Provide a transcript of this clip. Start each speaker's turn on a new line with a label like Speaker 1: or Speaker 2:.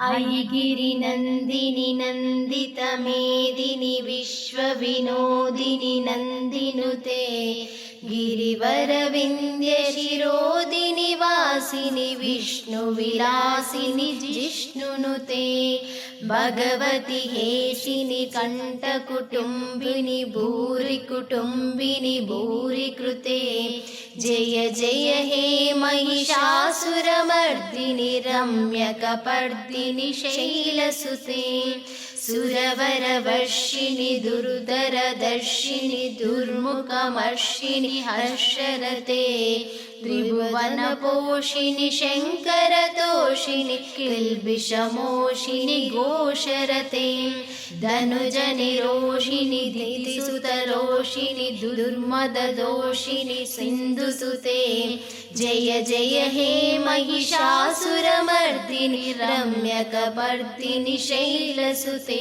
Speaker 1: ऐगिरिनन्दिनि नन्दितमेदिनि विश्वविनोदिनि नन्दिनुते गिरिवरविन्द्यशिरोदिनि वासिनि विष्णुविलासिनि जिष्णुनुते भगवति हेशिनि कण्ठकुटुम्बिनि भूरिकुटुम्बिनि भूरिकृते जय जय हे महिषासुरमर्दिनि रम्यकपर्दिनि शैलसुते सुरवरवर्षिणि दुर्धरदर्शिनि दुर्मुखमर्षिणि हर्षरते त्रिभुवनपोषिणि शङ्करतोषिणि किल्बिषमोषिणि घोषरते धनुजनिरोषिणि दितिसुतरोषिणि दुर्मददोषिणि सिन्धुसुते जय जय हे महिषासुरमर्दिनि रम्यकपर्दिनि शैलसुते।